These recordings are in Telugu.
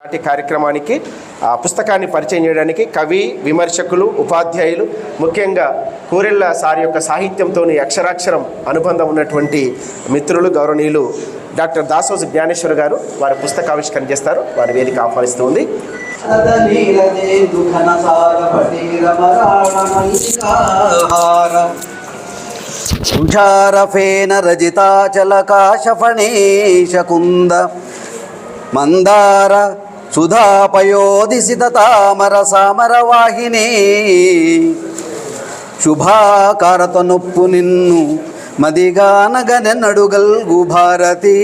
నాటి కార్యక్రమానికి పుస్తకాన్ని పరిచయం చేయడానికి కవి, విమర్శకులు, ఉపాధ్యాయులు, ముఖ్యంగా కూరెళ్ళ సార్ యొక్క సాహిత్యంతో అక్షరాక్షరం అనుబంధం ఉన్నటువంటి మిత్రులు గౌరవనీయులు డాక్టర్ దాసోజు జ్ఞానేశ్వర్ గారు వారి పుస్తకావిష్కరణ చేస్తారు. వారి వేదిక ఆహ్వానిస్తుంది. తుషారఫేన రజితాచలకాశఫణేశకుంద మందార సుధాపయోదిసిత తామర సామరవాహిని శుభాకారత నొప్పు నిన్ను మదిగానగనెన్నడుగల్గు భారతి.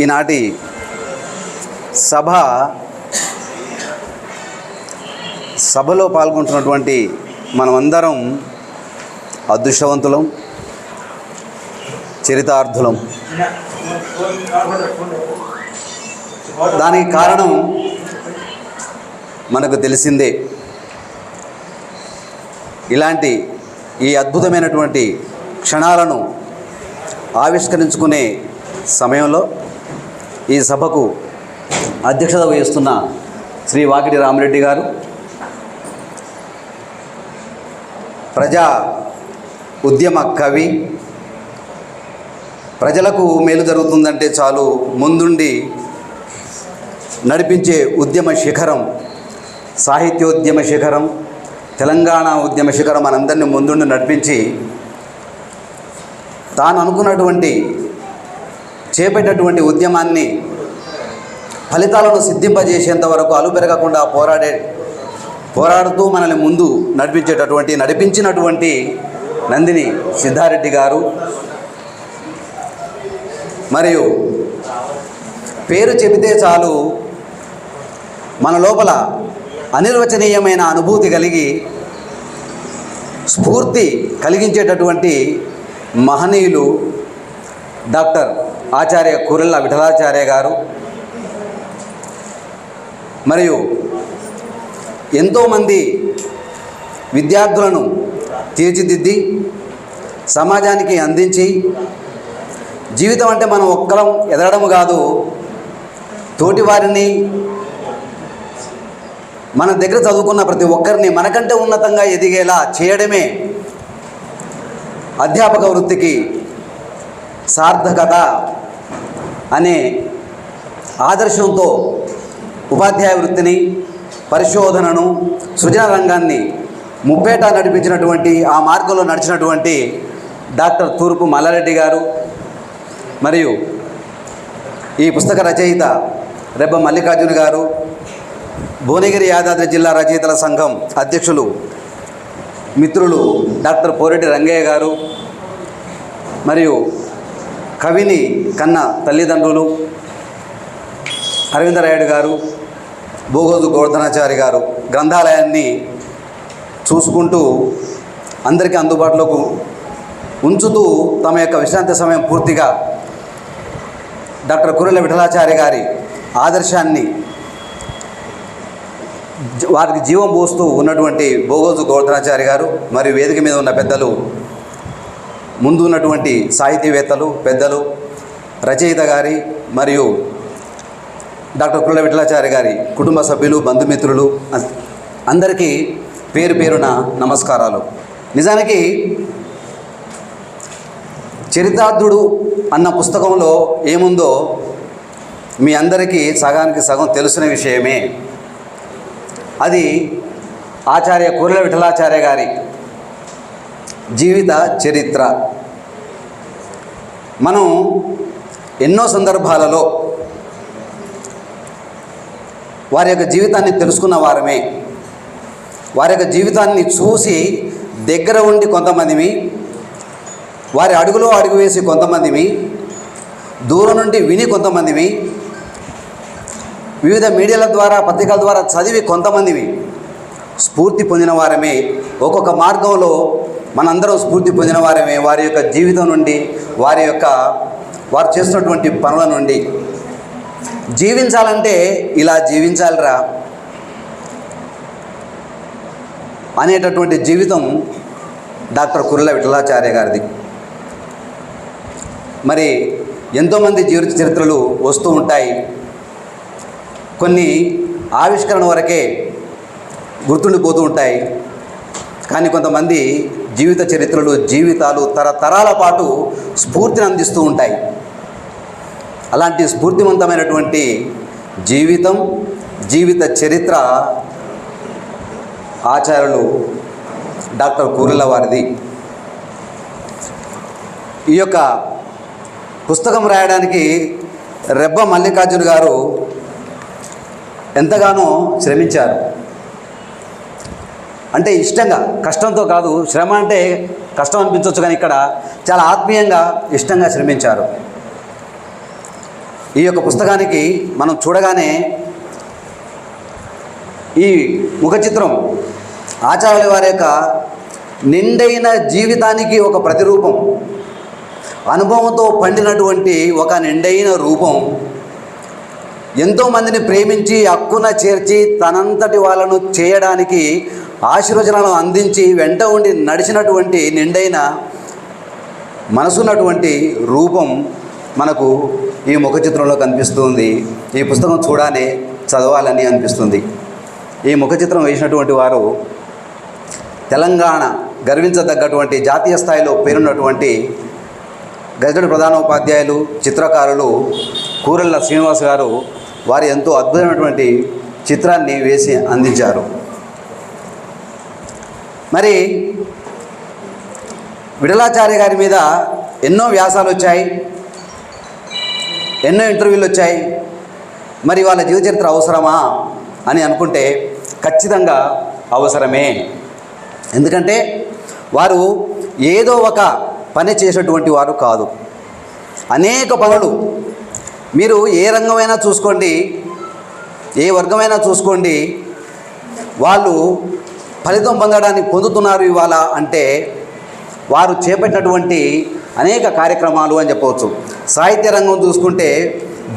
ఈనాటి సభలో పాల్గొంటున్నటువంటి మనమందరం అదృష్టవంతులం, చరితార్థులం. దానికి కారణం మనకు తెలిసిందే. ఇలాంటి ఈ అద్భుతమైనటువంటి క్షణాలను ఆవిష్కరించుకునే సమయంలో ఈ సభకు అధ్యక్షత వహిస్తున్న శ్రీ వాకిటి రామిరెడ్డి గారు, ప్రజా ఉద్యమ కవి, ప్రజలకు మేలు జరుగుతుందంటే చాలు ముందుండి నడిపించే ఉద్యమ శిఖరం, సాహిత్యోద్యమ శిఖరం, తెలంగాణ ఉద్యమ శిఖరం మనందరినీ ముందుండి నడిపించి తాను అనుకున్నటువంటి చేపట్టేటువంటి ఉద్యమాన్ని ఫలితాలను సిద్ధింపజేసేంత వరకు అలుపెరగకుండా పోరాడుతూ మనల్ని ముందు నడిపించినటువంటి నందిని సిద్ధారెడ్డి గారు, మరియు పేరు చెబితే చాలు మన లోపల అనిర్వచనీయమైన అనుభూతి కలిగి స్ఫూర్తి కలిగించేటటువంటి మహనీయులు డాక్టర్ ఆచార్య కూరెళ్ళ విఠలాచార్య గారు. మరియు ఎంతోమంది విద్యార్థులను తీర్చిదిద్ది సమాజానికి అందించి, జీవితం అంటే మనం ఒక్కరం ఎదగడము కాదు, తోటివారిని మన దగ్గర చదువుకున్న ప్రతి ఒక్కరిని మనకంటే ఉన్నతంగా ఎదిగేలా చేయడమే అధ్యాపక వృత్తికి సార్థకత అనే ఆదర్శంతో ఉపాధ్యాయ వృత్తిని, పరిశోధనను, సృజన రంగాన్ని ముప్పేట నడిపించినటువంటి, ఆ మార్గంలో నడిచినటువంటి డాక్టర్ తూర్పు మల్లారెడ్డి గారు, మరియు ఈ పుస్తక రచయిత రెబ్బ మల్లికార్జున గారు, భువనగిరి యాదాద్రి జిల్లా రచయితల సంఘం అధ్యక్షులు మిత్రులు డాక్టర్ పోరెడ్డి రంగయ్య గారు, మరియు కవిని కన్న తల్లిదండ్రులు అరవిందరాయుడు గారు, భోగోజు గోవర్ధనాచారి గారు గ్రంథాలయాన్ని చూసుకుంటూ అందరికీ అందుబాటులోకి ఉంచుతూ తమ యొక్క విశ్రాంతి సమయం పూర్తిగా డాక్టర్ కూరెళ్ళ విఠలాచార్య గారి ఆదర్శాన్ని వారికి జీవం పోస్తూ ఉన్నటువంటి భోగోజు గోవర్ధనాచారి గారు, మరియు వేదిక మీద ఉన్న పెద్దలు, ముందు ఉన్నటువంటి సాహితీవేత్తలు, పెద్దలు, రచయిత గారి మరియు డాక్టర్ కూరెళ్ళ విఠలాచార్య గారి కుటుంబ సభ్యులు, బంధుమిత్రులు అందరికీ పేరు పేరున నమస్కారాలు. నిజానికి చరితార్థుడు అన్న పుస్తకంలో ఏముందో మీ అందరికీ సగానికి సగం తెలిసిన విషయమే. అది ఆచార్య కూరెళ్ళ విఠలాచార్య గారి జీవిత చరిత్ర. మనం ఎన్నో సందర్భాలలో వారి యొక్క జీవితాన్ని తెలుసుకున్న వారమే. వారి యొక్క జీవితాన్ని చూసి దగ్గర ఉండి కొంతమందిమి, వారి అడుగులో అడుగు వేసి కొంతమందిమి, దూరం నుండి విని కొంతమందిమి, వివిధ మీడియాల ద్వారా, పత్రికల ద్వారా చదివి కొంతమందివి స్ఫూర్తి పొందిన వారమే. ఒక్కొక్క మార్గంలో మనందరం స్ఫూర్తి పొందిన వారమే. వారి యొక్క జీవితం నుండి, వారు చేస్తున్నటువంటి పనుల నుండి జీవించాలంటే ఇలా జీవించాలిరా అనేటటువంటి జీవితం డాక్టర్ కూరెళ్ళ విఠలాచార్య గారిది. మరి ఎంతోమంది జీవిత చరిత్రలు వస్తూ ఉంటాయి. కొన్ని ఆవిష్కరణ వరకే గుర్తుండిపోతూ ఉంటాయి. కానీ కొంతమంది జీవిత చరిత్రలు, జీవితాలు తరతరాల పాటు స్ఫూర్తిని అందిస్తూ ఉంటాయి. అలాంటి స్ఫూర్తివంతమైనటువంటి జీవితం, జీవిత చరిత్ర ఆచార్యులు డాక్టర్ కూరెళ్ల వారిది. ఈ యొక్క పుస్తకం రాయడానికి రెబ్బ మల్లికార్జున గారు ఎంతగానో శ్రమించారు. అంటే ఇష్టంగా, కష్టంతో కాదు. శ్రమ అంటే కష్టం అనిపించవచ్చు, కానీ ఇక్కడ చాలా ఆత్మీయంగా, ఇష్టంగా శ్రమించారు. ఈ యొక్క పుస్తకానికి మనం చూడగానే ఈ ముఖ చిత్రం ఆచార్యుల వారి యొక్క నిండైన జీవితానికి ఒక ప్రతిరూపం, అనుభవంతో పండినటువంటి ఒక నిండైన రూపం, ఎంతోమందిని ప్రేమించి హక్కున చేర్చి తనంతటి వాళ్ళను చేయడానికి ఆశీర్వచనాలను అందించి వెంట ఉండి నడిచినటువంటి నిండైన మనసున్నటువంటి రూపం మనకు ఈ ముఖ చిత్రంలో కనిపిస్తుంది. ఈ పుస్తకం చూడానే చదవాలని అనిపిస్తుంది. ఈ ముఖ చిత్రం వేసినటువంటి వారు తెలంగాణ గర్వించదగ్గటువంటి జాతీయ స్థాయిలో పేరున్నటువంటి గజెట్ ప్రధాన ఉపాధ్యాయులు, చిత్రకారులు కూరెళ్ల శ్రీనివాస్ గారు. వారు ఎంతో అద్భుతమైనటువంటి చిత్రాన్ని వేసి అందించారు. మరి విఠలాచార్య గారి మీద ఎన్నో వ్యాసాలు వచ్చాయి, ఎన్నో ఇంటర్వ్యూలు వచ్చాయి. మరి వాళ్ళ జీవిత చరిత్ర అవసరమా అని అనుకుంటే ఖచ్చితంగా అవసరమే. ఎందుకంటే వారు ఏదో ఒక పని చేసేటువంటి వారు కాదు. అనేక పనులు, మీరు ఏ రంగమైనా చూసుకోండి, ఏ వర్గమైనా చూసుకోండి, వాళ్ళు ఫలితం పొందుతున్నారు ఇవాళ అంటే వారు చేపట్టినటువంటి అనేక కార్యక్రమాలు అని చెప్పవచ్చు. సాహిత్య రంగం చూసుకుంటే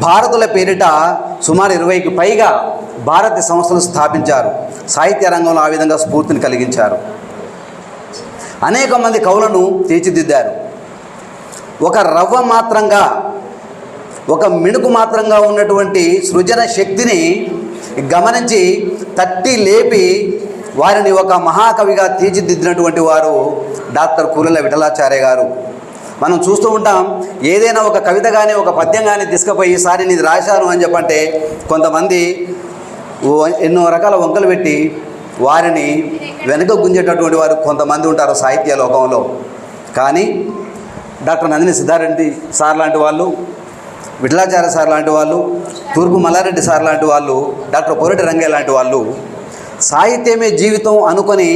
భారతుల పేరిట సుమారు 20కి పైగా భారతీయ సంస్థలు స్థాపించారు. సాహిత్య రంగంలో ఆ విధంగా స్ఫూర్తిని కలిగించారు. అనేక మంది కవులను తీర్చిదిద్దారు. ఒక రవ్వ మాత్రంగా, ఒక మిణుకు మాత్రంగా ఉన్నటువంటి సృజన శక్తిని గమనించి తట్టి లేపి వారిని ఒక మహాకవిగా తీర్చిదిద్దినటువంటి వారు డాక్టర్ కూరెళ్ల విఠలాచార్య గారు. మనం చూస్తూ ఉంటాం, ఏదైనా ఒక కవిత కానీ ఒక పద్యం కానీ తీసుకుపోయి ఈసారి నీది రాశాను అని చెప్పంటే కొంతమంది ఎన్నో రకాల వంకలు పెట్టి వారిని వెనుక గుంజేటటువంటి వారు కొంతమంది ఉంటారు సాహిత్య లోకంలో. కానీ డాక్టర్ నందిని సిద్ధారెడ్డి సార్ లాంటి వాళ్ళు, విఠలాచార్య సార్ లాంటి వాళ్ళు, తూర్పు మల్లారెడ్డి సార్ లాంటి వాళ్ళు, డాక్టర్ పొరటి రంగయ్య లాంటి వాళ్ళు సాహిత్యమే జీవితం అనుకొని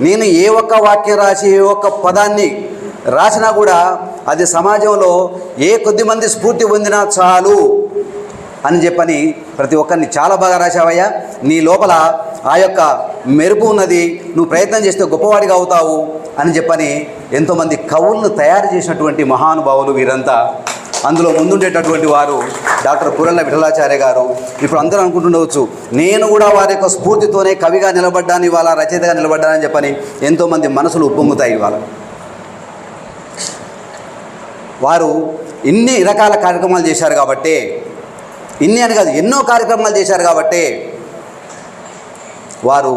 నేను ఏ ఒక్క వాక్యం రాసి ఏ ఒక్క పదాన్ని రాసినా కూడా అది సమాజంలో ఏ కొద్ది మంది స్ఫూర్తి పొందినా చాలు అని చెప్పని ప్రతి ఒక్కరిని చాలా బాగా రాశావయ్యా, నీ లోపల ఆ యొక్క మెరుపు ఉన్నది, నువ్వు ప్రయత్నం చేస్తే గొప్పవాడిగా అవుతావు అని చెప్పని ఎంతోమంది కవులను తయారు చేసినటువంటి మహానుభావులు వీరంతా. అందులో ముందుండేటటువంటి వారు డాక్టర్ కూరెళ్ల విఠలాచార్య గారు. ఇప్పుడు అందరూ అనుకుంటుండవచ్చు, నేను కూడా వారి యొక్క స్ఫూర్తితోనే కవిగా నిలబడ్డాను, ఇవాళ రచయితగా నిలబడ్డానని చెప్పని ఎంతోమంది మనసులు ఉప్పొంగుతాయి. ఇవాళ వారు ఇన్ని రకాల కార్యక్రమాలు చేశారు కాబట్టి, ఇన్ని అని కాదు ఎన్నో కార్యక్రమాలు చేశారు కాబట్టి వారు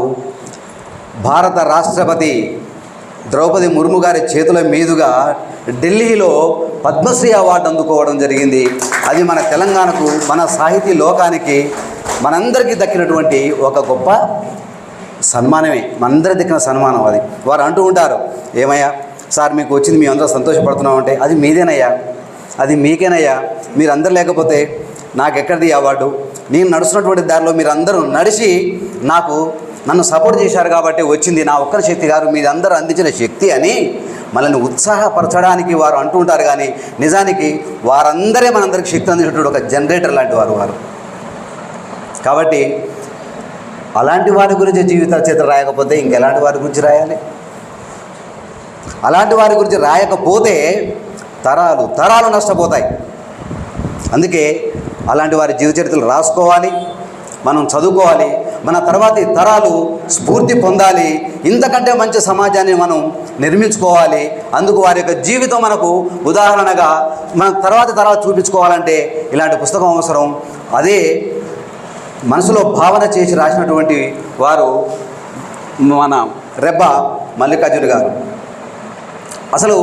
భారత రాష్ట్రపతి ద్రౌపది ముర్ము గారి చేతుల మీదుగా ఢిల్లీలో పద్మశ్రీ అవార్డు అందుకోవడం జరిగింది. అది మన తెలంగాణకు, మన సాహితీ లోకానికి, మనందరికీ దక్కినటువంటి ఒక గొప్ప సన్మానమే, మనందరి దక్కిన సన్మానం అది. వారు అంటూ ఉంటారు, ఏమయ్యా సార్ మీకు వచ్చింది, మీ అందరూ సంతోషపడుతున్నామంటే అది మీదేనయ్యా, అది మీకేనయ్యా, మీరందరూ లేకపోతే నాకెక్కడిది అవార్డు, నేను నడుస్తున్నటువంటి దారిలో మీరందరూ నడిచి నన్ను సపోర్ట్ చేశారు కాబట్టి వచ్చింది, నా ఒక్కరి శక్తి గారు మీరందరూ అందించిన శక్తి అని మనల్ని ఉత్సాహపరచడానికి వారు అంటూ ఉంటారు. కానీ నిజానికి వారందరే మనందరికి శక్తి అందించినటువంటి ఒక జనరేటర్ లాంటి వారు. కాబట్టి అలాంటి వారి గురించి జీవిత చరిత్ర రాయకపోతే ఇంకెలాంటి వారి గురించి రాయాలి? అలాంటి వారి గురించి రాయకపోతే తరాలు నష్టపోతాయి. అందుకే అలాంటి వారి జీవిత చరిత్రలు రాసుకోవాలి, మనం చదువుకోవాలి, మన తర్వాతి తరాలు స్ఫూర్తి పొందాలి, ఇంతకంటే మంచి సమాజాన్ని మనం నిర్మించుకోవాలి. అందుకు వారి యొక్క జీవితం మనకు ఉదాహరణగా మన తర్వాతి తరాలు చూపించుకోవాలంటే ఇలాంటి పుస్తకం అవసరం. అదే మనసులో భావన చేసి రాసినటువంటి వారు మన రెబ్బ మల్లికార్జున గారు. అసలు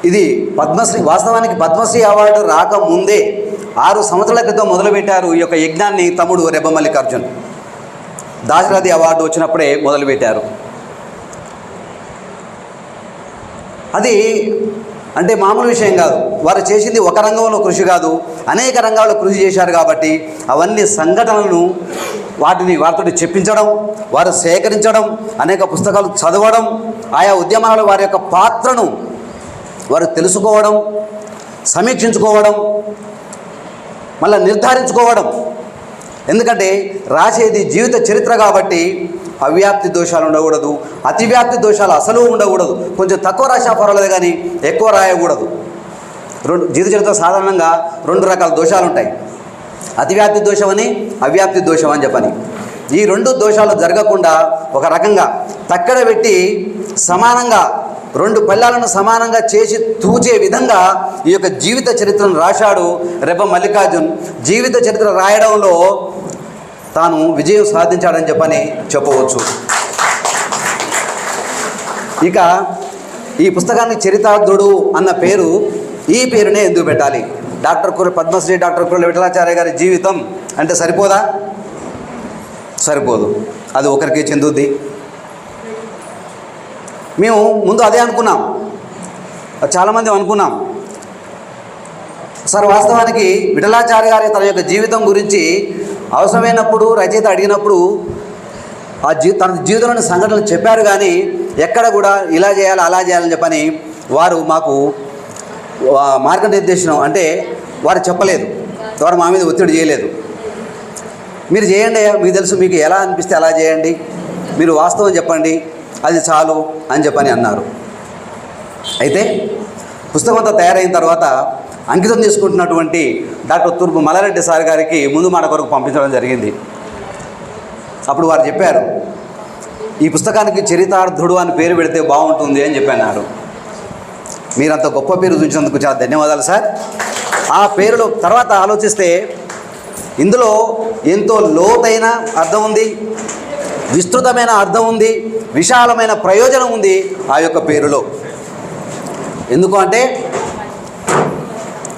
ఇది పద్మశ్రీ, వాస్తవానికి పద్మశ్రీ అవార్డు రాకముందే 6 సంవత్సరాల క్రితం మొదలుపెట్టారు ఈ యొక్క యజ్ఞాన్ని తమ్ముడు రెబ్బ మల్లికార్జున్. దాశరథి అవార్డు వచ్చినప్పుడే మొదలుపెట్టారు. అది అంటే మామూలు విషయం కాదు. వారు చేసింది ఒక రంగంలో కృషి కాదు, అనేక రంగాల్లో కృషి చేశారు. కాబట్టి అవన్నీ సంఘటనలను వారితో చెప్పించడం, వారు సేకరించడం, అనేక పుస్తకాలు చదవడం, ఆయా ఉద్యమాలలో వారి యొక్క పాత్రను వారు తెలుసుకోవడం, సమీక్షించుకోవడం, మళ్ళీ నిర్ధారించుకోవడం. ఎందుకంటే రాసేది జీవిత చరిత్ర కాబట్టి అవ్యాప్తి దోషాలు ఉండకూడదు, అతివ్యాప్తి దోషాలు అసలు ఉండకూడదు. కొంచెం తక్కువ రాసినా పర్వాలేదు కానీ ఎక్కువ రాయకూడదు. జీవిత చరిత్ర సాధారణంగా 2 రకాల దోషాలు ఉంటాయి, అతివ్యాప్తి దోషం అని, అవ్యాప్తి దోషం అని చెప్పని. ఈ 2 దోషాలు జరగకుండా ఒక రకంగా తక్కడ పెట్టి సమానంగా 2 పళ్ళాలను సమానంగా చేసి తూచే విధంగా ఈ యొక్క జీవిత చరిత్రను రాశాడు రెబ్బ మల్లికార్జున్. జీవిత చరిత్ర రాయడంలో తాను విజయం సాధించాడని చెప్పని చెప్పవచ్చు. ఇక ఈ పుస్తకాన్ని చరితార్థుడు అన్న పేరు, ఈ పేరునే ఎందుకు పెట్టాలి? పద్మశ్రీ డాక్టర్ కుర్రెల విఠలాచార్య గారి జీవితం అంటే సరిపోదా? సరిపోదు, అది ఒకరికి చెందుద్ది. మేము ముందు అదే అనుకున్నాం, చాలామంది అనుకున్నాం. సార్ వాస్తవానికి విఠలాచార్య గారి తన యొక్క జీవితం గురించి అవసరమైనప్పుడు రచయిత అడిగినప్పుడు తన జీవితంలోని సంఘటనలు చెప్పారు, కానీ ఎక్కడ కూడా ఇలా చేయాలి అలా చేయాలని చెప్పని వారు మాకు మార్గనిర్దేశనం అంటే వారు చెప్పలేదు, వారు మా మీద ఒత్తిడి చేయలేదు. మీరు చేయండి, మీకు తెలుసు, మీకు ఎలా అనిపిస్తే అలా చేయండి, మీరు వాస్తవం చెప్పండి, అది చాలు అని చెప్పని అన్నారు. అయితే పుస్తకం అంతా తయారైన తర్వాత అంకితం తీసుకుంటున్నటువంటి డాక్టర్ తూర్పు మల్లారెడ్డి సార్ గారికి ముందు మాట కొరకు పంపించడం జరిగింది. అప్పుడు వారు చెప్పారు, ఈ పుస్తకానికి చరితార్థుడు అని పేరు పెడితే బాగుంటుంది అని చెప్పన్నారు. మీరంత గొప్ప పేరు చూసినందుకు చాలా ధన్యవాదాలు సార్. ఆ పేరులో తర్వాత ఆలోచిస్తే ఇందులో ఎంతో లోతైన అర్థం ఉంది, విస్తృతమైన అర్థం ఉంది, విశాలమైన ప్రయోజనం ఉంది ఆ యొక్క పేరులో. ఎందుకు అంటే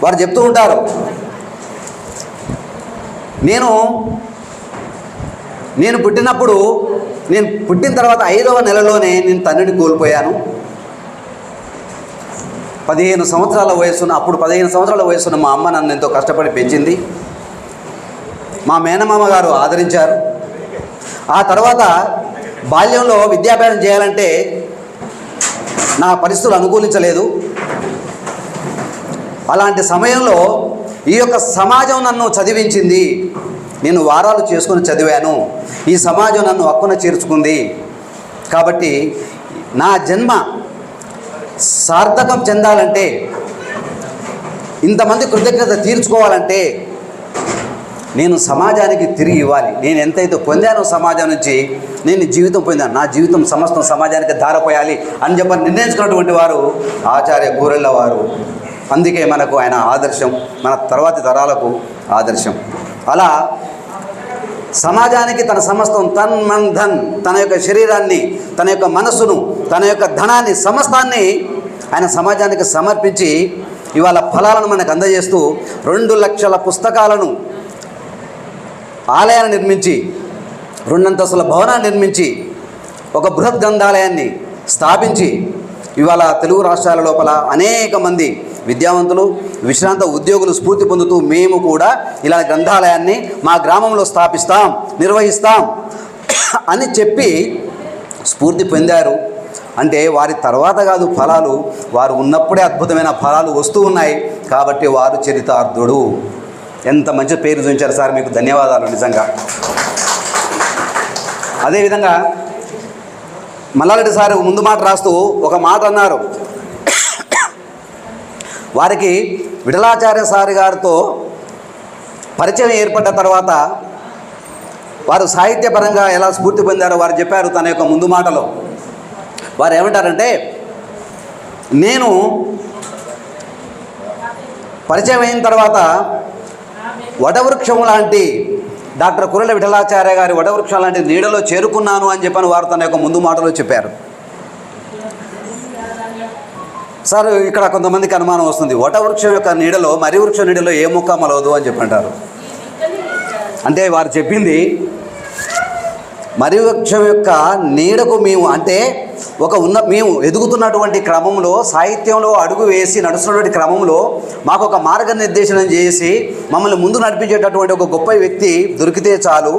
వారు చెప్తూ ఉంటారు, నేను పుట్టిన తర్వాత 5వ నెలలోనే నేను తండ్రిని కోల్పోయాను. 15 సంవత్సరాల వయసున్న అప్పుడు 15 సంవత్సరాల వయసున్న మా అమ్మ నన్ను ఎంతో కష్టపడి పెంచింది. మా మేనమామ గారు ఆదరించారు. ఆ తర్వాత బాల్యంలో విద్యాభ్యాసం చేయాలంటే నా పరిస్థితులు అనుకూలించలేదు. అలాంటి సమయంలో ఈ యొక్క సమాజం నన్ను చదివించింది. నేను వారాలు చేసుకొని చదివాను. ఈ సమాజం నన్ను హక్కున చేర్చుకుంది. కాబట్టి నా జన్మ సార్థకం చెందాలంటే, ఇంతమంది కృతజ్ఞత తీర్చుకోవాలంటే నేను సమాజానికి తిరిగి ఇవ్వాలి. నేను ఎంతైతే పొందానో సమాజం నుంచి, నేను జీవితం పొందాను, నా జీవితం సమస్తం సమాజానికి ధారపోయాలి అని చెప్పి నిర్ణయించుకున్నటువంటి వారు ఆచార్య గోరెళ్ళ వారు. అందుకే మనకు ఆయన ఆదర్శం, మన తర్వాతి తరాలకు ఆదర్శం. అలా సమాజానికి తన సమస్తం తన్ మన్ ధన్, తన యొక్క శరీరాన్ని, తన యొక్క మనస్సును, తన యొక్క ధనాన్ని, సమస్తాన్ని ఆయన సమాజానికి సమర్పించి ఇవాళ ఫలాలను మనకు అందజేస్తూ 2 లక్షల పుస్తకాలను, ఆలయాన్ని నిర్మించి, 2 అంతస్తుల భవనాన్ని నిర్మించి, ఒక బృహత్ గ్రంథాలయాన్ని స్థాపించి ఇవాళ తెలుగు రాష్ట్రాల లోపల అనేక మంది విద్యావంతులు, విశ్రాంత ఉద్యోగులు స్ఫూర్తి పొందుతూ మేము కూడా ఇలా గ్రంథాలయాన్ని మా గ్రామంలో స్థాపిస్తాం, నిర్వహిస్తాం అని చెప్పి స్ఫూర్తి పొందారు. అంటే వారి తర్వాత కాదు ఫలాలు, వారు ఉన్నప్పుడే అద్భుతమైన ఫలాలు వస్తూ ఉన్నాయి. కాబట్టి వారు చరితార్థుడు. ఎంత మంచి పేరు చూపించారు సార్, మీకు ధన్యవాదాలు నిజంగా. అదేవిధంగా మల్లారెడ్డి సార్ ముందు మాట రాస్తూ ఒక మాట అన్నారు. వారికి విఠలాచార్య సార్ గారితో పరిచయం ఏర్పడ్డ తర్వాత వారు సాహిత్యపరంగా ఎలా స్ఫూర్తి పొందారో వారు చెప్పారు తన యొక్క ముందు మాటలో. వారు ఏమంటారంటే, నేను పరిచయం అయిన తర్వాత వటవృక్షం లాంటి డాక్టర్ కురెళ్ళ విఠలాచార్య గారి వటవృక్షం లాంటి నీడలో చేరుకున్నాను అని చెప్పని వారు తన యొక్క ముందు మాటలో చెప్పారు. సార్, ఇక్కడ కొంతమందికి అనుమానం వస్తుంది, వటవృక్షం యొక్క నీడలో మరి వృక్షం నీడలో ఏ మొక్క మలవదు అని చెప్పంటారు. అంటే వారు చెప్పింది మరి వృక్షం యొక్క నీడకు మేము అంటే మేము ఎదుగుతున్నటువంటి క్రమంలో, సాహిత్యంలో అడుగు వేసి నడుస్తున్నటువంటి క్రమంలో మాకు ఒక మార్గనిర్దేశనం చేసి మమ్మల్ని ముందు నడిపించేటటువంటి ఒక గొప్ప వ్యక్తి దొరికితే చాలు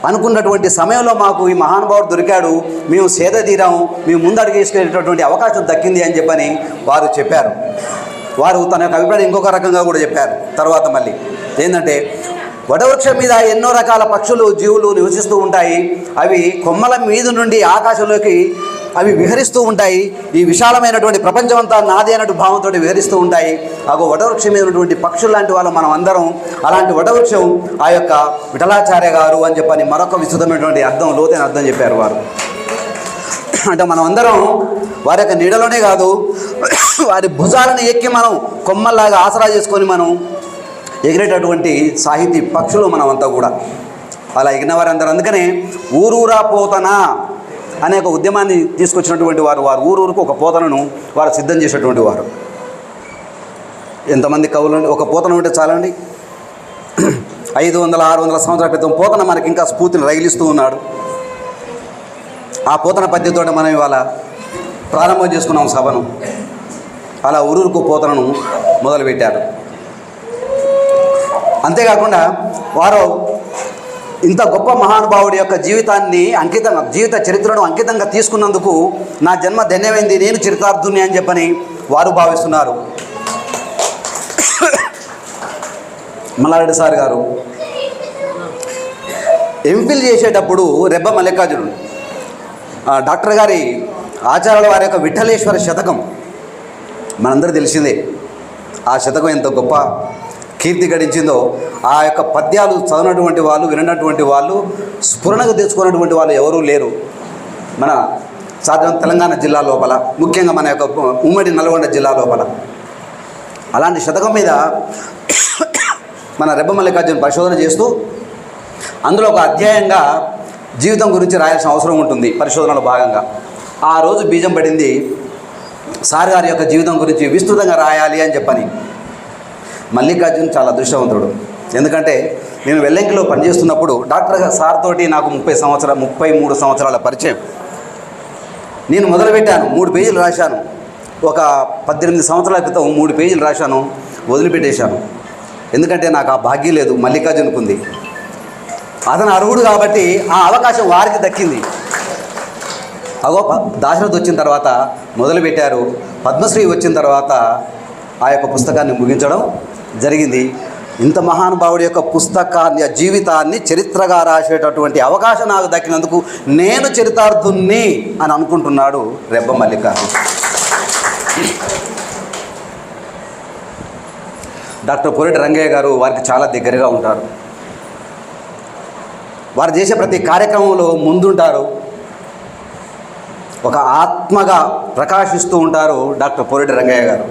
అనుకున్నటువంటి సమయంలో మాకు ఈ మహానుభావుడు దొరికాడు, మేము సేద తీరాము, మేము ముందు అడుగేసుకునేటటువంటి అవకాశం దక్కింది అని చెప్పని వారు చెప్పారు. వారు తన యొక్క అభిప్రాయం ఇంకొక రకంగా కూడా చెప్పారు. తర్వాత మళ్ళీ ఏంటంటే, వటవృక్షం మీద ఎన్నో రకాల పక్షులు జీవులు నివసిస్తూ ఉంటాయి. అవి కొమ్మల మీద నుండి ఆకాశంలోకి అవి విహరిస్తూ ఉంటాయి. ఈ విశాలమైనటువంటి ప్రపంచం అంతా నాదే అన్నట్టు భావంతో విహరిస్తూ ఉంటాయి. వటవృక్షం మీద ఉన్నటువంటి పక్షులు లాంటి వాళ్ళు మనం అందరం. అలాంటి వటవృక్షం ఆ యొక్క విఠలాచార్య గారు అని చెప్పని మరొక విస్తృతమైనటువంటి అర్థం, లోతైన అర్థం చెప్పారు వారు. అంటే మనం అందరం వారి యొక్క నీడలోనే కాదు, వారి భుజాలను ఎక్కి మనం కొమ్మల్లాగా ఆసరా చేసుకొని మనం ఎగిరేటటువంటి సాహితీ పక్షులు మనమంతా కూడా. అలా ఎగిరిన వారందరూ. అందుకనే ఊరూరా పోతన అనే ఒక ఉద్యమాన్ని తీసుకొచ్చినటువంటి వారు ఊరూరుకు ఒక పోతనను వారు సిద్ధం చేసేటువంటి వారు. ఎంతమంది కవులు ఒక పోతన ఉంటే చాలండి. 500-600 సంవత్సరాల క్రితం పోతన మనకి ఇంకా స్ఫూర్తిని రగిలిస్తూ ఉన్నాడు. ఆ పోతన పద్ధతితో మనం ఇవాళ ప్రారంభం చేసుకున్నాం సభను. అలా ఊరూరుకు పోతనను మొదలుపెట్టారు. అంతేకాకుండా వారు ఇంత గొప్ప మహానుభావుడి యొక్క జీవిత చరిత్రను అంకితంగా తీసుకున్నందుకు నా జన్మ ధన్యమైంది, నేను చరితార్థుని అని చెప్పని వారు భావిస్తున్నారు. మల్లారెడ్డి సార్ గారు ఎంఫిల్ చేసేటప్పుడు రెబ్బ మల్లికార్జునుడు డాక్టర్ గారి ఆచార్యుల వారి యొక్క విఠలేశ్వర శతకం మనందరూ తెలిసిందే. ఆ శతకం ఎంత గొప్ప కీర్తి గడించిందో, ఆ యొక్క పద్యాలు చదివినటువంటి వాళ్ళు, వినటువంటి వాళ్ళు, స్ఫురణకు తెచ్చుకున్నటువంటి వాళ్ళు ఎవరూ లేరు మన సాధారణ తెలంగాణ జిల్లా లోపల, ముఖ్యంగా మన యొక్క ఉమ్మడి నల్గొండ జిల్లా లోపల. అలాంటి శతకం మీద మన రెబ్బ మల్లికార్జున పరిశోధన చేస్తూ అందులో ఒక అధ్యాయంగా జీవితం గురించి రాయాల్సిన అవసరం ఉంటుంది పరిశోధనలో భాగంగా. ఆ రోజు బీజం పడింది సార్ గారి యొక్క జీవితం గురించి విస్తృతంగా రాయాలి అని చెప్పని. మల్లికార్జున్ చాలా అదృష్టవంతుడు. ఎందుకంటే నేను వెల్లంకిలో పనిచేస్తున్నప్పుడు డాక్టర్ సార్ తోటి నాకు 33 సంవత్సరాల పరిచయం. నేను మొదలుపెట్టాను, 3 పేజీలు రాశాను. ఒక 18 సంవత్సరాల క్రితం 3 పేజీలు రాశాను, వదిలిపెట్టేశాను. ఎందుకంటే నాకు ఆ భాగ్యం లేదు, మల్లికార్జున్కు ఉంది. అతను అర్హుడు కాబట్టి ఆ అవకాశం వారికి దక్కింది. దాశరథ్ వచ్చిన తర్వాత మొదలుపెట్టారు, పద్మశ్రీ వచ్చిన తర్వాత ఆ యొక్క పుస్తకాన్ని ముగించడం జరిగింది. ఇంత మహానుభావుడి యొక్క పుస్తకాన్ని, జీవితాన్ని చరిత్రగా రాసేటటువంటి అవకాశం నాకు దక్కినందుకు నేను చరితార్థుణ్ణి అని అనుకుంటున్నాడు రెబ్బ మల్లికార్జున. డాక్టర్ పొరెటి రంగయ్య గారు వారికి చాలా దగ్గరగా ఉంటారు. వారు చేసే ప్రతి కార్యక్రమంలో ముందుంటారు. ఒక ఆత్మగా ప్రకాశిస్తూ ఉంటారు డాక్టర్ పొరెటి రంగయ్య గారు.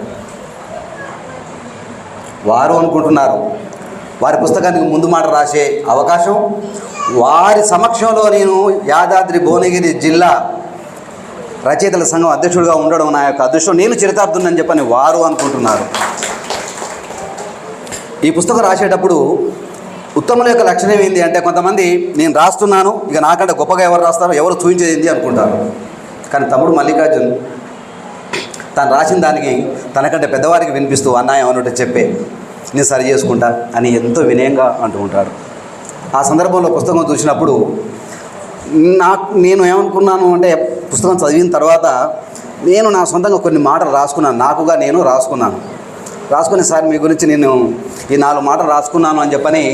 వారు అనుకుంటున్నారు వారి పుస్తకానికి ముందు మాట రాసే అవకాశం వారి సమక్షంలో నేను యాదాద్రి భువనగిరి జిల్లా రచయితల సంఘం అధ్యక్షుడిగా ఉండడం నా యొక్క అదృష్టం, నేను చరితార్థుని చెప్పని వారు అనుకుంటున్నారు. ఈ పుస్తకం రాసేటప్పుడు ఉత్తముల యొక్క లక్షణం ఏంటి అంటే, కొంతమంది నేను రాస్తున్నాను ఇక నాకంటే గొప్పగా ఎవరు రాస్తారో, ఎవరు చూపించేది అనుకుంటారు. కానీ తమ్ముడు మల్లికార్జున్ తను రాసిన దానికి తనకంటే పెద్దవారికి వినిపిస్తూ అన్యాయం అన్నట్టు చెప్పే నేను సరి చేసుకుంటా అని ఎంతో వినయంగా అంటూ ఉంటాడు. ఆ సందర్భంలో పుస్తకం చూసినప్పుడు నేను ఏమనుకున్నాను అంటే, పుస్తకం చదివిన తర్వాత నేను నా సొంతంగా కొన్ని మాటలు రాసుకున్నాను, నాకుగా నేను రాసుకుని సార్ మీ గురించి నేను ఈ 4 మాటలు రాసుకున్నాను అని చెప్పని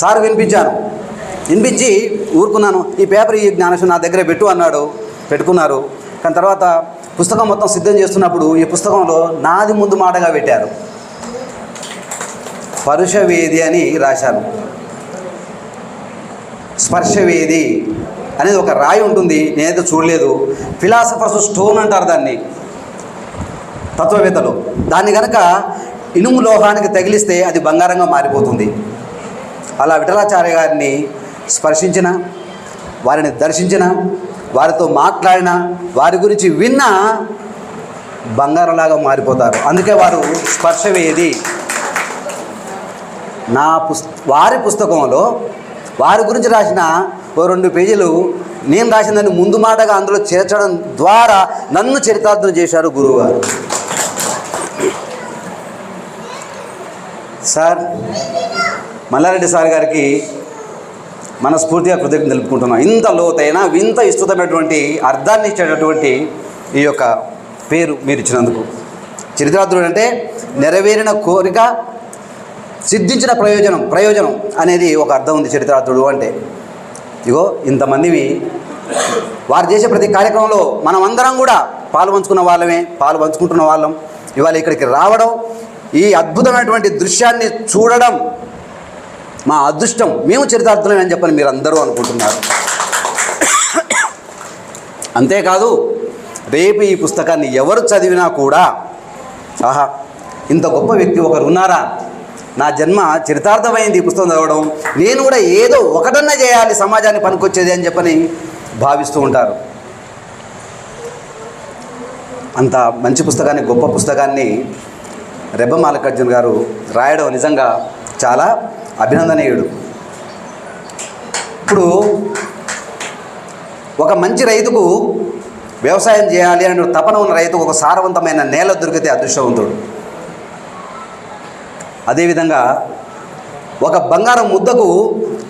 సార్ వినిపించి ఊరుకున్నాను. ఈ పేపర్ ఈ జ్ఞానేశ్వర నా దగ్గర పెట్టు అన్నాడు. పెట్టుకున్నారు. కానీ తర్వాత పుస్తకం మొత్తం సిద్ధం చేస్తున్నప్పుడు ఈ పుస్తకంలో నాది ముందు మాటగా పెట్టారు, పరుషవేది అని రాశాను. స్పర్శవేది అనేది ఒక రాయి ఉంటుంది, నేనైతే చూడలేదు. ఫిలాసఫర్స్ స్టోన్ అంటారు దాన్ని తత్వవేత్తలు. దాన్ని కనుక ఇనుము లోహానికి తగిలిస్తే అది బంగారంగా మారిపోతుంది. అలా విఠలాచార్య గారిని స్పర్శించిన, వారిని దర్శించిన, వారితో మాట్లాడిన, వారి గురించి విన్న బంగారంలాగా మారిపోతారు. అందుకే వారు స్పర్శవేది. వారి పుస్తకంలో వారి గురించి రాసిన 2 పేజీలు నేను రాసిన దాన్ని ముందు మాటగా అందులో చేర్చడం ద్వారా నన్ను చరితార్థన చేశారు గురువుగారు. సార్ మల్లారెడ్డి సార్ గారికి మనస్ఫూర్తిగా కృతజ్ఞతలు తెలుపుకుంటున్నాం. ఇంత లోతైన వింత విస్తృతమైనటువంటి అర్థాన్ని ఇచ్చేటటువంటి ఈ యొక్క పేరు మీరు ఇచ్చినందుకు. చరితార్థుడు అంటే నెరవేరిన కోరిక, సిద్ధించిన ప్రయోజనం అనేది ఒక అర్థం ఉంది చరితార్థుడు అంటే. ఇగో ఇంతమందివి వారు చేసే ప్రతి కార్యక్రమంలో మనం అందరం కూడా పాలు పంచుకుంటున్న వాళ్ళం ఇవాళ ఇక్కడికి రావడం, ఈ అద్భుతమైనటువంటి దృశ్యాన్ని చూడడం మా అదృష్టం. మేము చరితార్థులమే అని చెప్పని మీరు అందరూ అనుకుంటున్నారు. అంతేకాదు రేపు ఈ పుస్తకాన్ని ఎవరు చదివినా కూడా ఆహా ఇంత గొప్ప వ్యక్తి ఒకరు ఉన్నారా, నా జన్మ చరితార్థమైంది ఈ పుస్తకం చదవడం, నేను కూడా ఏదో ఒకటన్నా చేయాలి సమాజాన్ని పనికొచ్చేది అని చెప్పని భావిస్తూ ఉంటారు. అంత మంచి పుస్తకాన్ని, గొప్ప పుస్తకాన్ని రెబ్బ మల్లికార్జున గారు రాయడం నిజంగా చాలా అభినందనీయుడు. ఇప్పుడు ఒక మంచి రైతుకు వ్యవసాయం చేయాలి అనే తపన ఉన్న రైతుకు ఒక సారవంతమైన నేల దొరికితే అదృష్టవంతుడు. అదేవిధంగా ఒక బంగారం ముద్దకు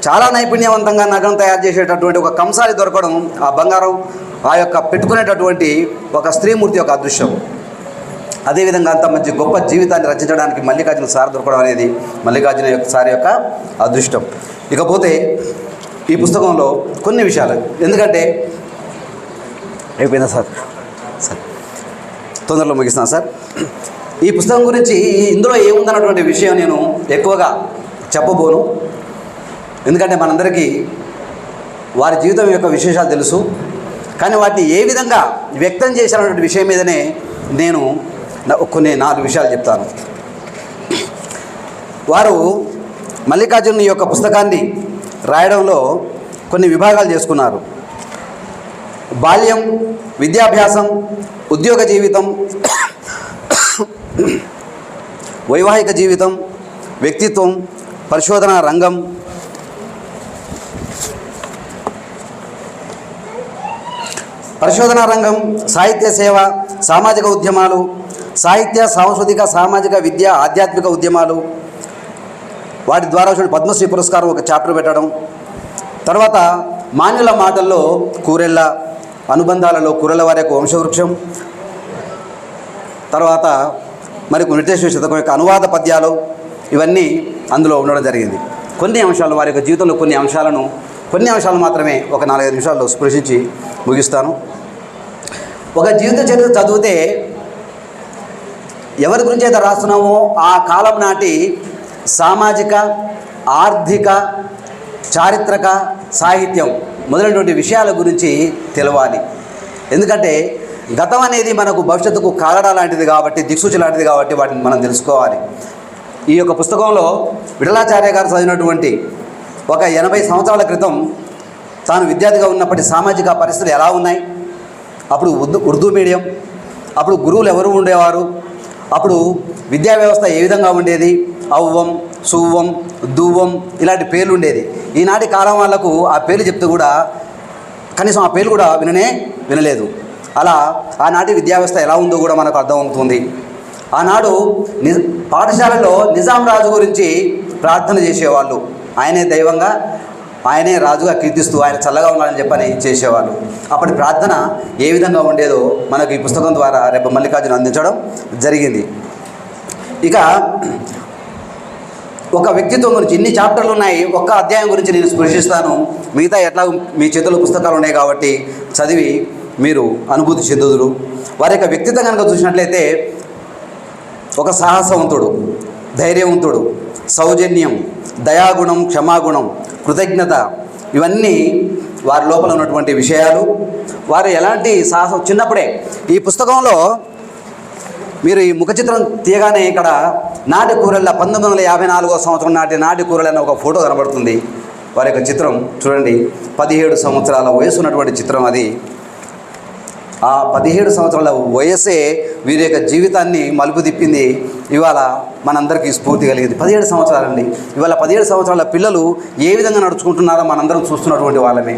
చాలా నైపుణ్యవంతంగా నగరం తయారు చేసేటటువంటి ఒక కంసాలి దొరకడం, ఆ బంగారం ఆ యొక్క పెట్టుకునేటటువంటి ఒక స్త్రీమూర్తి యొక్క అదృష్టం. అదేవిధంగా అంత మంచి గొప్ప జీవితాన్ని రచించడానికి మల్లికార్జున సార్ దొరకడం అనేది మల్లికార్జున సార్ యొక్క అదృష్టం. ఇకపోతే ఈ పుస్తకంలో కొన్ని విషయాలు, ఎందుకంటే అయిపోయిందా సార్ తొందరలో ముగిస్తాను సార్. ఈ పుస్తకం గురించి ఇందులో ఏముందన్నటువంటి విషయం నేను ఎక్కువగా చెప్పబోను, ఎందుకంటే మనందరికీ వారి జీవితం యొక్క విశేషాలు తెలుసు. కానీ వాటిని ఏ విధంగా వ్యక్తం చేసినటువంటి విషయం మీదనే నేను కొన్ని 4 విషయాలు చెప్తాను. వారు మల్లికార్జున యొక్క పుస్తకాన్ని రాయడంలో కొన్ని విభాగాలు చేసుకున్నారు. బాల్యం, విద్యాభ్యాసం, ఉద్యోగ జీవితం, వైవాహిక జీవితం, వ్యక్తిత్వం, పరిశోధనా రంగం, సాహిత్య సేవ, సామాజిక ఉద్యమాలు, సాహిత్య, సాంస్కృతిక, సామాజిక, విద్య, ఆధ్యాత్మిక ఉద్యమాలు. వాటి ద్వారా పద్మశ్రీ పురస్కారం ఒక చాప్టర్ పెట్టడం. తర్వాత మాన్యుల మాటల్లో కూరెళ్ళ, అనుబంధాలలో కూరెళ్ళ వారి యొక్క వంశవృక్షం. తర్వాత మరి నిటేశ్వర శతకం యొక్క అనువాద పద్యాలు, ఇవన్నీ అందులో ఉండడం జరిగింది. కొన్ని అంశాలు వారి యొక్క జీవితంలో కొన్ని అంశాలు మాత్రమే ఒక 4-5 నిమిషాల్లో స్పృశించి ముగిస్తాను. ఒక జీవిత చరిత్ర చదివితే ఎవరి గురించి అయితే రాస్తున్నామో ఆ కాలం నాటి సామాజిక, ఆర్థిక, చారిత్రక, సాహిత్యం మొదలైనటువంటి విషయాల గురించి తెలవాలి. ఎందుకంటే గతం అనేది మనకు భవిష్యత్తుకు కాగడా లాంటిది కాబట్టి, దిక్సూచి లాంటిది కాబట్టి వాటిని మనం తెలుసుకోవాలి. ఈ యొక్క పుస్తకంలో విఠలాచార్య గారు చదివినటువంటి ఒక 80 సంవత్సరాల క్రితం తాను విద్యార్థిగా ఉన్నప్పటి సామాజిక పరిస్థితులు ఎలా ఉన్నాయి, అప్పుడు ఉర్దూ మీడియం, అప్పుడు గురువులు ఎవరు ఉండేవారు, అప్పుడు విద్యా వ్యవస్థ ఏ విధంగా ఉండేది, అవ్వం, సువ్వం, దువ్వం ఇలాంటి పేర్లు ఉండేది. ఈనాటి కాలం వాళ్లకు ఆ పేర్లు చెప్తే కూడా కనీసం ఆ పేర్లు కూడా వినలేదు. అలా ఆనాటి విద్యా వ్యవస్థ ఎలా ఉందో కూడా మనకు అర్థమవుతుంది. ఆనాడు పాఠశాలలో నిజాం రాజు గురించి ప్రార్థన చేసేవాళ్ళు. ఆయనే దైవంగా, ఆయనే రాజుగా కీర్తిస్తూ ఆయన చల్లగా ఉండాలని చెప్పని చేసేవాళ్ళు. అప్పటి ప్రార్థన ఏ విధంగా ఉండేదో మనకు ఈ పుస్తకం ద్వారా రెబ్బ మల్లికార్జున అందించడం జరిగింది. ఇక ఒక వ్యక్తిత్వం గురించి ఇన్ని చాప్టర్లు ఉన్నాయి, ఒక్క అధ్యాయం గురించి నేను స్పృశిస్తాను. మిగతా ఎట్లా మీ చేతుల్లో పుస్తకాలు ఉన్నాయి కాబట్టి చదివి మీరు అనుభూతి చెందుదురు. వారి యొక్క వ్యక్తిత్వం కనుక చూసినట్లయితే ఒక సాహసవంతుడు, ధైర్యవంతుడు, సౌజన్యం, దయాగుణం, క్షమాగుణం, కృతజ్ఞత, ఇవన్నీ వారి లోపల ఉన్నటువంటి విషయాలు. వారు ఎలాంటి సాహసం చిన్నప్పుడే ఈ పుస్తకంలో మీరు ఈ ముఖ చిత్రం తీయగానే ఇక్కడ నాటి కూరళ్ళ 1954 సంవత్సరం నాటి కూరళ్ళ అన్న ఒక ఫోటో కనబడుతుంది. వారి యొక్క చిత్రం చూడండి, 17 సంవత్సరాల వయసు ఉన్నటువంటి చిత్రం అది. ఆ 17 సంవత్సరాల వయస్సే వీరి యొక్క జీవితాన్ని మలుపు తిప్పింది. ఇవాళ మనందరికీ స్ఫూర్తి కలిగింది. 17 సంవత్సరాలండి. ఇవాళ 17 సంవత్సరాల పిల్లలు ఏ విధంగా నడుచుకుంటున్నారో మనందరం చూస్తున్నటువంటి వాళ్ళమే.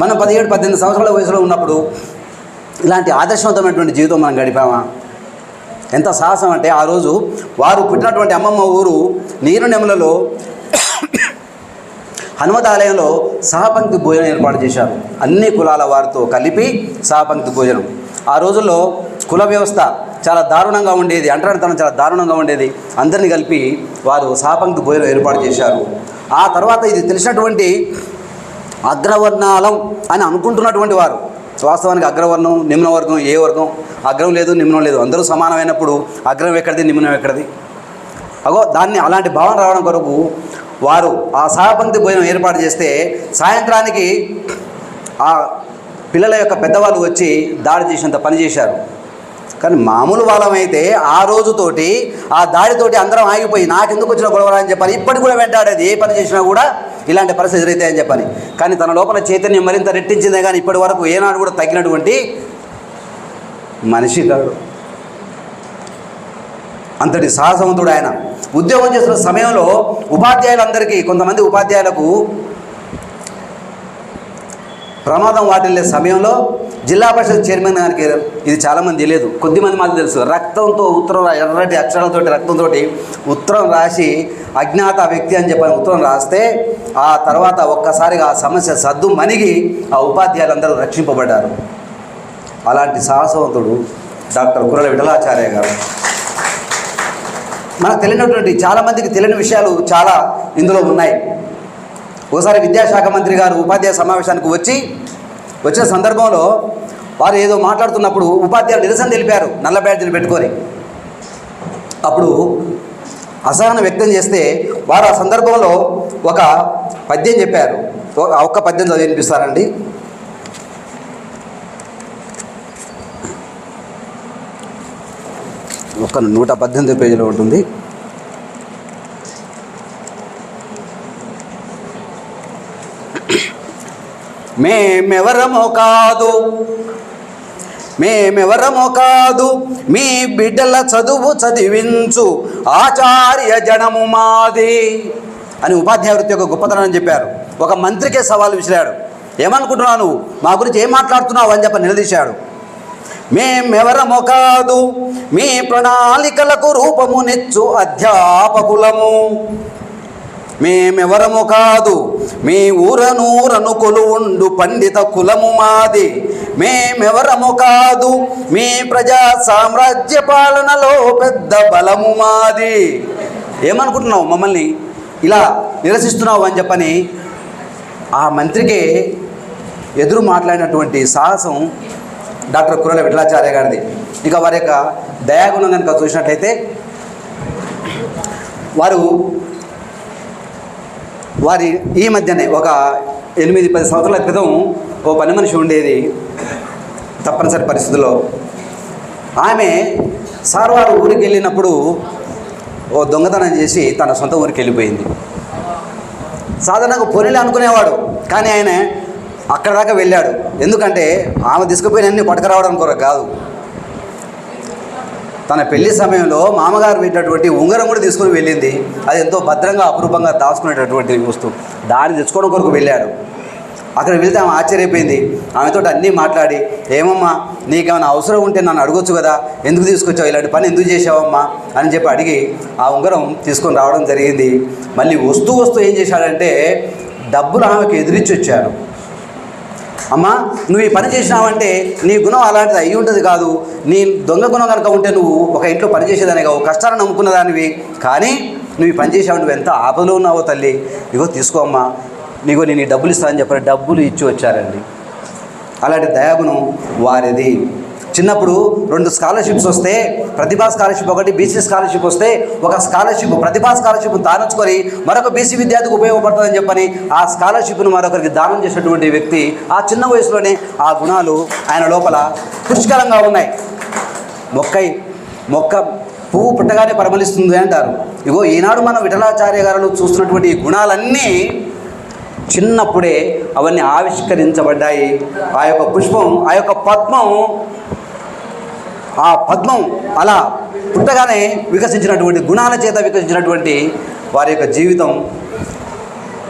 మనం 17-18 సంవత్సరాల వయసులో ఉన్నప్పుడు ఇలాంటి ఆదర్శవంతమైనటువంటి జీవితం మనం గడిపామా? ఎంత సాహసం అంటే, ఆ రోజు వారు పుట్టినటువంటి అమ్మమ్మ ఊరు నీరునెమలలో హనుమత ఆలయంలో సహపంక్తి భోజనం ఏర్పాటు చేశారు. అన్ని కులాల వారితో కలిపి సహపంక్తి భోజనం. ఆ రోజుల్లో కుల వ్యవస్థ చాలా దారుణంగా ఉండేది, అంటరానితనం చాలా దారుణంగా ఉండేది. అందరినీ కలిపి వారు సహపంక్తి భోజనం ఏర్పాటు చేశారు. ఆ తర్వాత ఇది తెలిసినటువంటి అగ్రవర్ణాలం అని అనుకుంటున్నటువంటి వారు, వాస్తవానికి అగ్రవర్ణం నిమ్నవర్గం, ఏ వర్గం, అగ్రం లేదు నిమ్నం లేదు, అందరూ సమానమైనప్పుడు అగ్రం ఎక్కడిది నిమ్నం ఎక్కడిది? దాన్ని అలాంటి భావన రావడం కొరకు వారు ఆ సహపంక్తి భోజనం ఏర్పాటు చేస్తే సాయంత్రానికి ఆ పిల్లల యొక్క పెద్దవాళ్ళు వచ్చి దాడి చేసినంత పని చేశారు. కానీ మామూలు వాళ్ళమైతే ఆ రోజుతోటి ఆ దాడితోటి అందరం ఆగిపోయి నాకెందుకు వచ్చిన గొడవ అని చెప్పని ఇప్పటికి కూడా వెంటాడేది. ఏ పని చేసినా కూడా ఇలాంటి పరిస్థితి ఎదురైతాయని చెప్పని. కానీ తన లోపల చైతన్యం మరింత రెట్టించిందే కానీ ఇప్పటి వరకు ఏనాడు కూడా తగ్గినటువంటి మనిషి కాదు. అంతటి సాహసవంతుడు ఆయన. ఉద్యోగం చేస్తున్న సమయంలో ఉపాధ్యాయులందరికీ, కొంతమంది ఉపాధ్యాయులకు ప్రమాదం వాటిల్లే సమయంలో జిల్లా పరిషత్ చైర్మన్ గారికి, ఇది చాలామంది తెలియదు, కొద్దిమంది మాత్రం తెలుసు, రక్తంతో ఉత్తరం, ఎర్రటి అక్షరాలతో రక్తంతో ఉత్తరం రాసి అజ్ఞాత వ్యక్తి అని చెప్పని ఉత్తరం రాస్తే ఆ తర్వాత ఒక్కసారిగా ఆ సమస్య సద్దు మణిగి ఆ ఉపాధ్యాయులందరూ రక్షింపబడ్డారు. అలాంటి సాహసవంతుడు డాక్టర్ కుర్రల విఠలాచార్య గారు. మనకు తెలియనటువంటి, చాలామందికి తెలియని విషయాలు చాలా ఇందులో ఉన్నాయి. ఒకసారి విద్యాశాఖ మంత్రి గారు ఉపాధ్యాయ సమావేశానికి వచ్చిన సందర్భంలో వారు ఏదో మాట్లాడుతున్నప్పుడు ఉపాధ్యాయులు నిరసన తెలిపారు నల్ల బ్యాడ్జీలు పెట్టుకొని. అప్పుడు అసహనం వ్యక్తం చేస్తే వారు ఆ సందర్భంలో ఒక పద్యం చెప్పారు. ఒక్క పద్యం చదివి వినిపిస్తారండి. ఒక 118 పేజీలో ఉంటుంది. మేమెవరమో కాదు మీ బిడ్డల చదువు చదివించు ఆచార్య జనము మాది అని ఉపాధ్యాయ వృత్తి యొక్క గొప్పతనం చెప్పారు. ఒక మంత్రికే సవాలు విసిరాడు. ఏమనుకుంటున్నావు నువ్వు, మా గురించి ఏం మాట్లాడుతున్నావు అని చెప్పి నిలదీశాడు. మేమెవరమో కాదు మీ ప్రణాళికలకు రూపమునిచ్చు అధ్యాపకులము. మేమెవరము కాదు మీ ఊరనూరను కొలువుండు పండిత కులము మాది. మేమెవరము కాదు మీ ప్రజా సామ్రాజ్య పాలనలో పెద్ద బలము మాది. ఏమనుకుంటున్నావు, మమ్మల్ని ఇలా నిరసిస్తున్నావు అని చెప్పని ఆ మంత్రికి ఎదురు మాట్లాడినటువంటి సాహసం డాక్టర్ కుర్రల విఠలాచార్య గారిది. ఇక వారి యొక్క దయాగుణం కనుక చూసినట్లయితే వారి ఈ మధ్యనే ఒక 8-10 సంవత్సరాల క్రితం ఓ పని మనిషి ఉండేది. తప్పనిసరి పరిస్థితుల్లో ఆమె సార్ వారు ఊరికి వెళ్ళినప్పుడు ఓ దొంగతనం చేసి తన సొంత ఊరికి వెళ్ళిపోయింది. సాధారణంగా పొరిలే అనుకునేవాడు, కానీ ఆయన అక్కడ దాకా వెళ్ళాడు. ఎందుకంటే ఆమె తీసుకుపోయినన్ని పట్టుకురావడం కొరకు కాదు, తన పెళ్లి సమయంలో మామగారు పెట్టినటువంటి ఉంగరం కూడా తీసుకుని వెళ్ళింది. అది ఎంతో భద్రంగా అపురూపంగా దాచుకునేటటువంటి వస్తువు. దాన్ని తెచ్చుకోవడం కొరకు వెళ్ళాడు. అక్కడ వెళ్తే ఆమె ఆశ్చర్యపోయింది. ఆమెతో అన్నీ మాట్లాడి, ఏమమ్మా నీకేమైనా అవసరం ఉంటే నన్ను అడగొచ్చు కదా, ఎందుకు తీసుకొచ్చావు, ఇలాంటి పని ఎందుకు చేసావమ్మా అని చెప్పి అడిగి ఆ ఉంగరం తీసుకొని రావడం జరిగింది. మళ్ళీ వస్తూ ఏం చేశాడంటే డబ్బులు ఆమెకు ఎదిరించి వచ్చాడు. అమ్మా నువ్వు ఈ పని చేసినావంటే నీ గుణం అలాంటిది అయ్యి ఉంటుంది కాదు, నీ దొంగ గుణం కనుక ఉంటే నువ్వు ఒక ఇంట్లో పని చేసేదానివి కావు, కష్టాన్ని నమ్ముకున్న దానివి, కానీ నువ్వు ఈ పని చేసావు, నువ్వు ఎంత ఆపదలో ఉన్నావో తల్లి, ఇగో తీసుకో అమ్మా, నీగో నేను ఈ డబ్బులు ఇస్తానని చెప్పి డబ్బులు ఇచ్చి వచ్చారండి. అలాంటి దయాగుణం వారిది. చిన్నప్పుడు 2 స్కాలర్షిప్స్ వస్తే, ప్రతిభా స్కాలర్షిప్ ఒకటి, బీసీ స్కాలర్షిప్ వస్తే ఒక స్కాలర్షిప్ ప్రతిభా స్కాలర్షిప్ దానొచ్చుకొని మరొక బీసీ విద్యార్థికి ఉపయోగపడుతుందని చెప్పని ఆ స్కాలర్షిప్ను మరొకరికి దానం చేసినటువంటి వ్యక్తి. ఆ చిన్న వయసులోనే ఆ గుణాలు ఆయన లోపల పుష్కలంగా ఉన్నాయి. మొక్క పువ్వు పుట్టగానే పరిమళిస్తుంది అంటారు. ఇగో ఈనాడు మనం విఠలాచార్య గారు చూస్తున్నటువంటి ఈ గుణాలన్నీ చిన్నప్పుడే అవన్నీ ఆవిష్కరించబడ్డాయి. ఆ యొక్క పుష్పం, ఆ యొక్క పద్మం అలా పుట్టగానే వికసించినటువంటి గుణాల చేత వికసించినటువంటి వారి యొక్క జీవితం.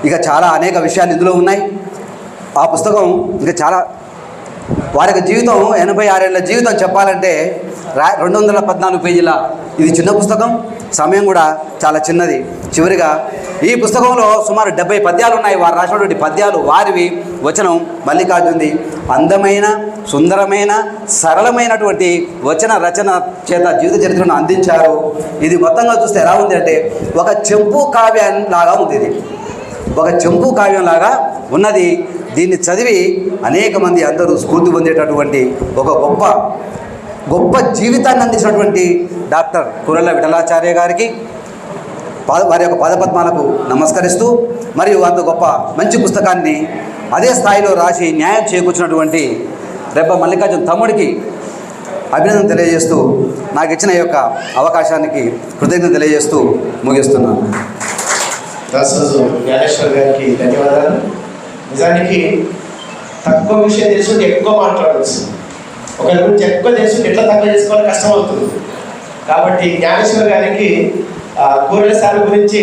ఇక చాలా అనేక విషయాలు ఇందులో ఉన్నాయి. ఆ పుస్తకం ఇంకా చాలా, వారి యొక్క జీవితం 86 ఏళ్ల జీవితం చెప్పాలంటే 214 పేజీల ఇది చిన్న పుస్తకం, సమయం కూడా చాలా చిన్నది. చివరిగా ఈ పుస్తకంలో సుమారు 70 పద్యాలు ఉన్నాయి. వారు రాసినటువంటి పద్యాలు వారివి, వచనం మల్లికార్జునది. అందమైన, సుందరమైన, సరళమైనటువంటి వచన రచన చేత జీవిత చరిత్రను అందించారు. ఇది మొత్తంగా చూస్తే ఎలా ఉంది అంటే ఒక చెంపు కావ్యం లాగా ఉంది. ఇది ఒక చెంపు కావ్యం లాగా ఉన్నది. దీన్ని చదివి అనేక మంది అందరూ స్ఫూర్తి పొందేటటువంటి ఒక గొప్ప జీవితాన్ని అందించినటువంటి డాక్టర్ కురెళ్ళ విఠలాచార్య గారికి వారి యొక్క పాదపద్మాలకు నమస్కరిస్తూ, మరియు అంత గొప్ప మంచి పుస్తకాన్ని అదే స్థాయిలో రాసి న్యాయం చేకూర్చినటువంటి రెబ్బ మల్లికార్జున తమ్ముడికి అభినందన తెలియజేస్తూ, నాకు ఇచ్చిన ఈ యొక్క అవకాశానికి కృతజ్ఞత తెలియజేస్తూ ముగిస్తున్నాను. దాసరాజు జ్ఞానేశ్వర్ గారికి ధన్యవాదాలు. నిజానికి తక్కువ విషయం తెలుసుకుంటే ఎక్కువ మాట్లాడవచ్చు, ఒకరి గురించి ఎక్కువ తెలుసుకుంటే ఎట్లా తక్కువ చేసుకోవాలి కష్టం అవుతుంది. కాబట్టి జ్ఞానేశ్వర్ గారికి కూరెళ్ళ సార్ గురించి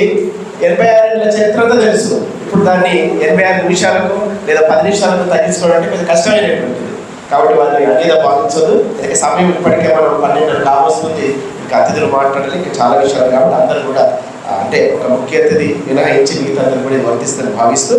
86 ఏళ్ల చరిత్రతో తెలుసు. ఇప్పుడు దాన్ని 86 నిమిషాలకు లేదా 10 నిమిషాలకు తగ్గించుకోవడం అంటే కొంచెం కష్టమైనటువంటిది. కాబట్టి వారిని అన్నిదా భావించదు. సమయం ఇప్పటికే మనం 12 కావస్తుంది. ఇంకా అతిథులు మాట్లాడాలి, ఇంకా చాలా విషయాలు. కాబట్టి అందరూ కూడా అంటే ఒక ముఖ్య అతిథి మినహాయించి మిగతా అందరూ కూడా వర్తిస్తుందని భావిస్తూ